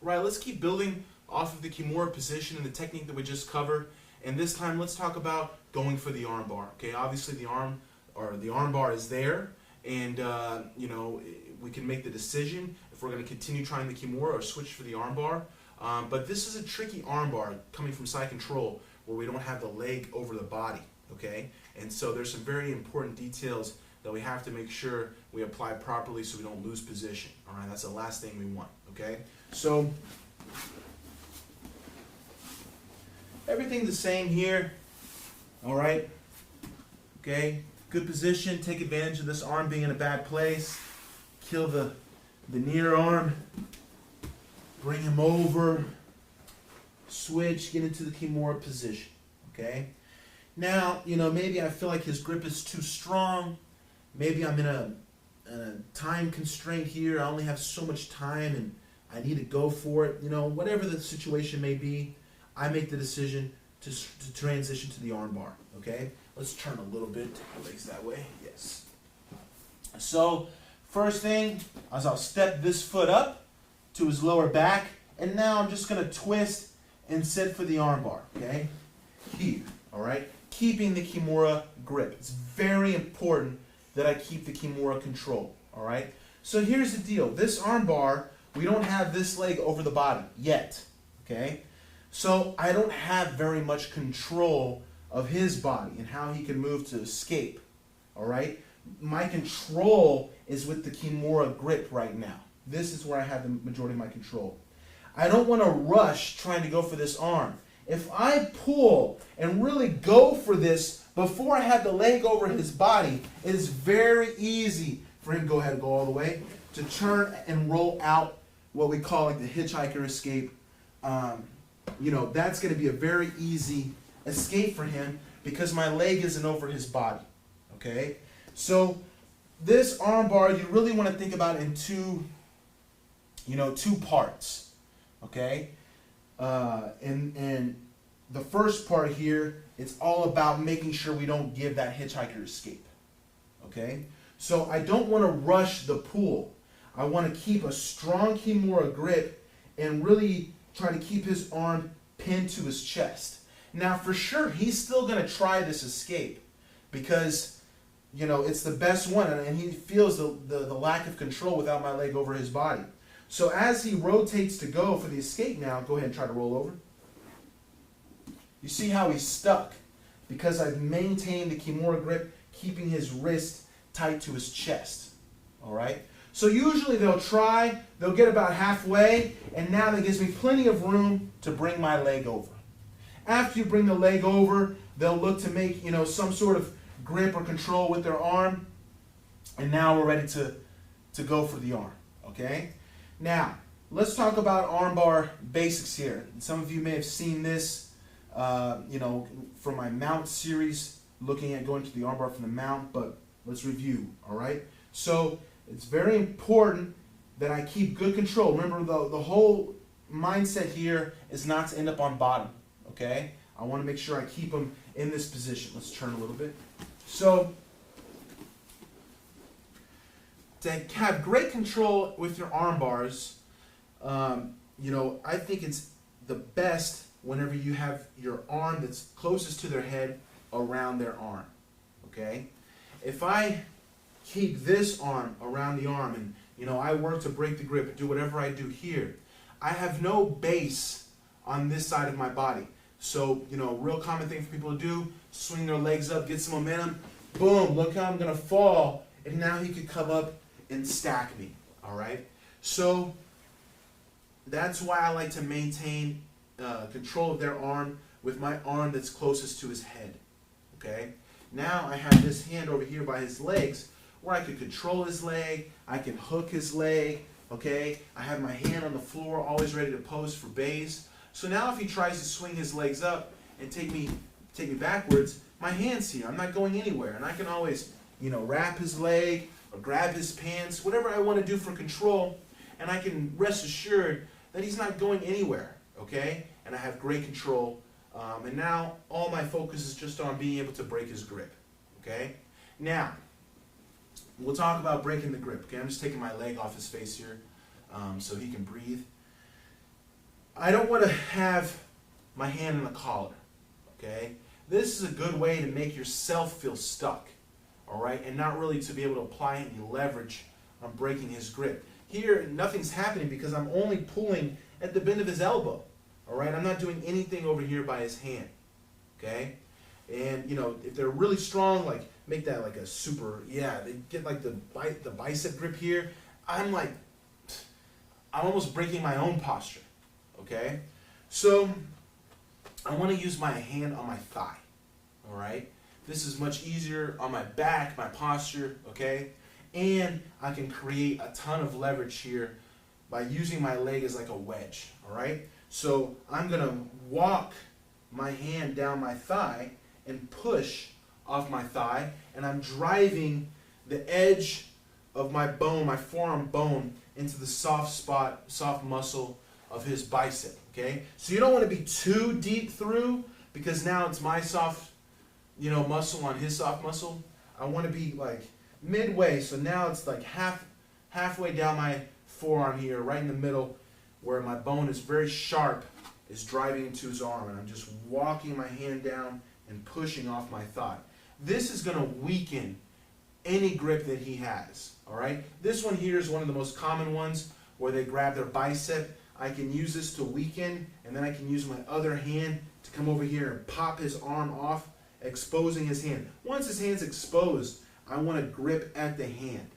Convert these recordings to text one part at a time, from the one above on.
Right, let's keep building off of the Kimura position and the technique that we just covered. And this time, let's talk about going for the arm bar. Okay, obviously the arm bar is there, and you know, we can make the decision if we're going to continue trying the Kimura or switch for the arm bar. But this is a tricky arm bar coming from side control where we don't have the leg over the body. Okay, and so there's some very important details that we have to make sure we apply properly so we don't lose position. All right, that's the last thing we want. Okay, so everything the same here. All right. Okay, good position. Take advantage of this arm being in a bad place. Kill the near arm. Bring him over. Switch. Get into the Kimura position. Okay. Now, you know, maybe I feel like his grip is too strong. Maybe I'm in a time constraint here. I only have so much time and I need to go for it. You know, whatever the situation may be, I make the decision to transition to the arm bar. Okay? Let's turn a little bit. Take my legs that way. Yes. So, first thing is I'll step this foot up to his lower back. And now I'm just going to twist and sit for the arm bar. Okay? Here. All right? Keeping the Kimura grip. It's very important that I keep the Kimura control. All right? So here's the deal. This arm bar, we don't have this leg over the body yet. Okay? So I don't have very much control of his body and how he can move to escape. All right? My control is with the Kimura grip right now. This is where I have the majority of my control. I don't want to rush trying to go for this arm. If I pull and really go for this before I have the leg over his body, it is very easy for him to go ahead and go all the way, to turn and roll out what we call like the hitchhiker escape. You know, that's going to be a very easy escape for him because my leg isn't over his body. Okay? So this arm bar, you really want to think about in two parts. Okay? And the first part here, it's all about making sure we don't give that hitchhiker escape. Okay? So I don't want to rush the pull. I want to keep a strong Kimura grip and really try to keep his arm pinned to his chest. Now, for sure, he's still going to try this escape because, you know, it's the best one, and he feels the lack of control without my leg over his body. So as he rotates to go for the escape now, go ahead and try to roll over. You see how he's stuck because I've maintained the Kimura grip, keeping his wrist tight to his chest. All right? So usually they'll get about halfway, and now that gives me plenty of room to bring my leg over. After you bring the leg over, they'll look to make, you know, some sort of grip or control with their arm, and now we're ready to go for the arm. Okay? Now, let's talk about armbar basics here. Some of you may have seen this, you know, from my mount series, looking at going to the armbar from the mount, but let's review, all right? So, it's very important that I keep good control. Remember, the whole mindset here is not to end up on bottom, okay? I want to make sure I keep them in this position. Let's turn a little bit. So, to have great control with your arm bars, you know, I think it's the best whenever you have your arm that's closest to their head around their arm, okay? If I keep this arm around the arm and, you know, I work to break the grip, do whatever I do here, I have no base on this side of my body. So, you know, a real common thing for people to do, swing their legs up, get some momentum, boom, look how I'm going to fall, and now he could come up and stack me, all right? So that's why I like to maintain control of their arm with my arm that's closest to his head, okay? Now I have this hand over here by his legs where I could control his leg, I can hook his leg, okay? I have my hand on the floor always ready to pose for bays. So now if he tries to swing his legs up and take me backwards, my hand's here. I'm not going anywhere, and I can always, you know, wrap his leg or grab his pants, whatever I want to do for control, and I can rest assured that he's not going anywhere, okay? And I have great control, and now all my focus is just on being able to break his grip, okay? Now, we'll talk about breaking the grip, okay? I'm just taking my leg off his face here so he can breathe. I don't want to have my hand in the collar, okay? This is a good way to make yourself feel stuck, all right, and not really to be able to apply any leverage on breaking his grip. Here, nothing's happening because I'm only pulling at the bend of his elbow, all right? I'm not doing anything over here by his hand, okay? And, you know, if they're really strong, like, make that like a super, yeah, they get like the bicep grip here. I'm almost breaking my own posture, okay? So, I want to use my hand on my thigh, all right? This is much easier on my back, my posture, okay? And I can create a ton of leverage here by using my leg as like a wedge, all right? So I'm going to walk my hand down my thigh and push off my thigh, and I'm driving the edge of my bone, my forearm bone, into the soft spot, soft muscle of his bicep, okay? So you don't want to be too deep through because now it's my soft, you know, muscle on his soft muscle. I want to be like midway, so now it's like halfway down my forearm here, right in the middle, where my bone is very sharp, is driving into his arm, and I'm just walking my hand down and pushing off my thigh. This is going to weaken any grip that he has, all right? This one here is one of the most common ones where they grab their bicep. I can use this to weaken, and then I can use my other hand to come over here and pop his arm off, exposing his hand. Once his hand's exposed, I want to grip at the hand,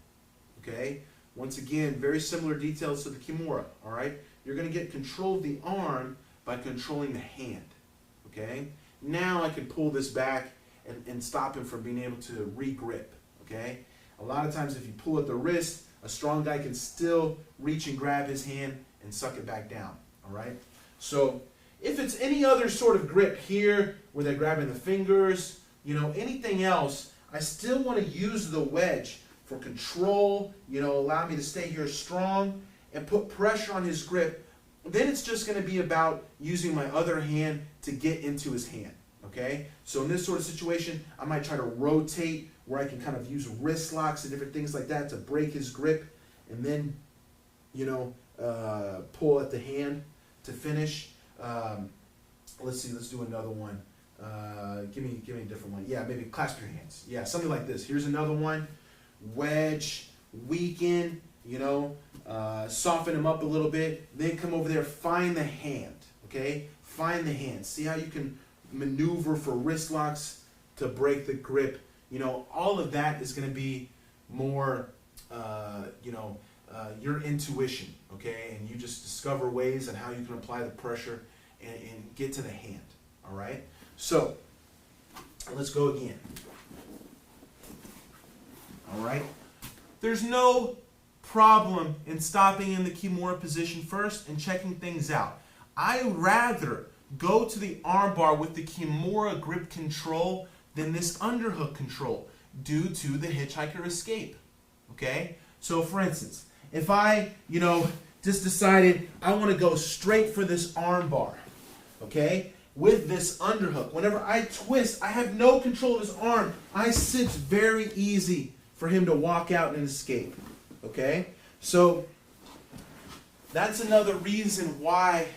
okay? Once again, very similar details to the Kimura, all right? You're going to get control of the arm by controlling the hand, okay? Now I can pull this back and stop him from being able to re-grip, okay? A lot of times if you pull at the wrist, a strong guy can still reach and grab his hand and suck it back down, all right? So if it's any other sort of grip here where they're grabbing the fingers, you know, anything else, I still want to use the wedge for control, you know, allow me to stay here strong and put pressure on his grip. Then it's just going to be about using my other hand to get into his hand, okay? So in this sort of situation, I might try to rotate where I can kind of use wrist locks and different things like that to break his grip, and then, you know, pull at the hand to finish. Let's see, let's do another one. Give me a different one. Yeah, maybe clasp your hands. Yeah, something like this. Here's another one. Wedge, weaken, you know, soften him up a little bit. Then come over there, find the hand, okay? Find the hand. See how you can maneuver for wrist locks to break the grip. You know, all of that is going to be more, your intuition, okay? And you just discover ways on how you can apply the pressure and get to the hand, all right? So, let's go again. All right? There's no problem in stopping in the Kimura position first and checking things out. I rather go to the armbar with the Kimura grip control than this underhook control due to the hitchhiker escape. Okay? So for instance, if I, just decided I want to go straight for this armbar, okay, with this underhook, whenever I twist, I have no control of his arm. I sit very easy for him to walk out and escape. Okay? So that's another reason why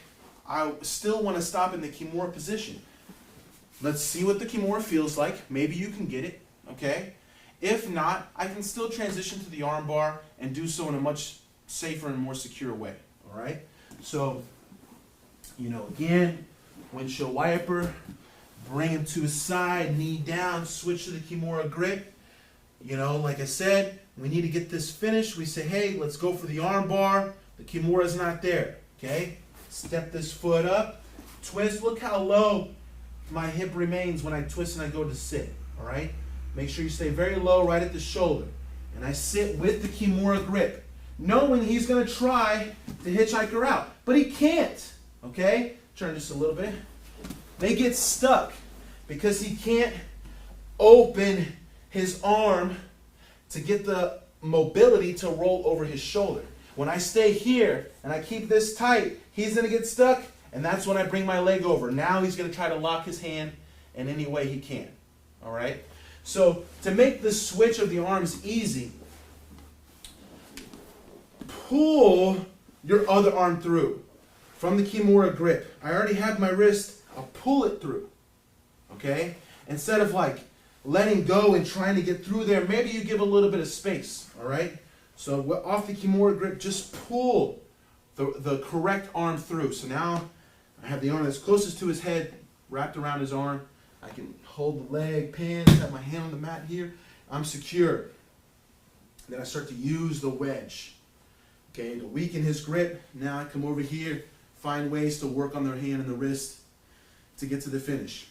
I still want to stop in the Kimura position. Let's see what the Kimura feels like. Maybe you can get it. Okay? If not, I can still transition to the armbar and do so in a much safer and more secure way. Alright? So, again, windshield wiper, bring him to his side, knee down, switch to the Kimura grip. Like I said, we need to get this finished. We say, hey, let's go for the arm bar. The Kimura's not there. Okay? Step this foot up, twist. Look how low my hip remains when I twist and I go to sit. Alright? Make sure you stay very low right at the shoulder. And I sit with the Kimura grip, knowing he's going to try to hitchhike her out. But he can't. Okay? Turn just a little bit. They get stuck because he can't open his arm to get the mobility to roll over his shoulder. When I stay here and I keep this tight, he's going to get stuck, and that's when I bring my leg over. Now he's going to try to lock his hand in any way he can. All right? So to make the switch of the arms easy, pull your other arm through. from the Kimura grip, I already have my wrist, I'll pull it through, okay? Instead of like letting go and trying to get through there, maybe you give a little bit of space, all right? So off the Kimura grip, just pull the correct arm through. So now I have the arm that's closest to his head wrapped around his arm. I can hold the leg, pins, have my hand on the mat here. I'm secure. Then I start to use the wedge, okay, to weaken his grip. Now I come over here, find ways to work on their hand and the wrist to get to the finish.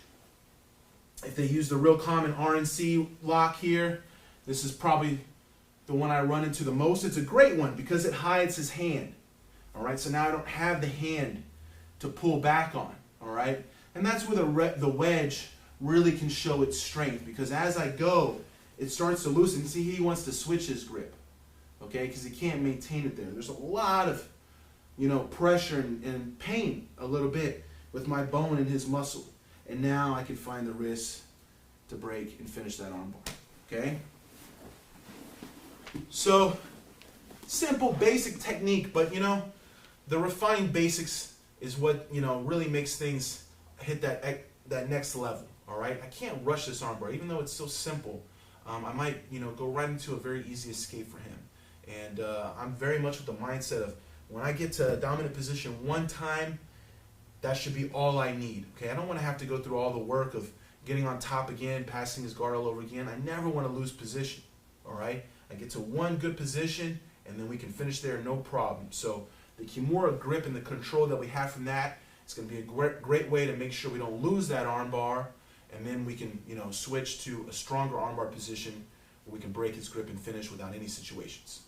If they use the real common RNC lock here, this is probably the one I run into the most. It's a great one because it hides his hand. All right, so now I don't have the hand to pull back on. All right, and that's where the wedge really can show its strength, because as I go, it starts to loosen. See, he wants to switch his grip, okay, because he can't maintain it there. There's a lot of, pressure and pain a little bit with my bone and his muscle. And now I can find the wrist to break and finish that armbar, okay? So, simple, basic technique, but the refined basics is what, really makes things hit that next level, all right? I can't rush this armbar, even though it's so simple. I might, go right into a very easy escape for him. And I'm very much with the mindset of when I get to a dominant position one time, that should be all I need, okay? I don't want to have to go through all the work of getting on top again, passing his guard all over again. I never want to lose position, all right? I get to one good position, and then we can finish there, no problem. So the Kimura grip and the control that we have from that, it's going to be a great way to make sure we don't lose that arm bar, and then we can, switch to a stronger armbar position where we can break his grip and finish without any situations.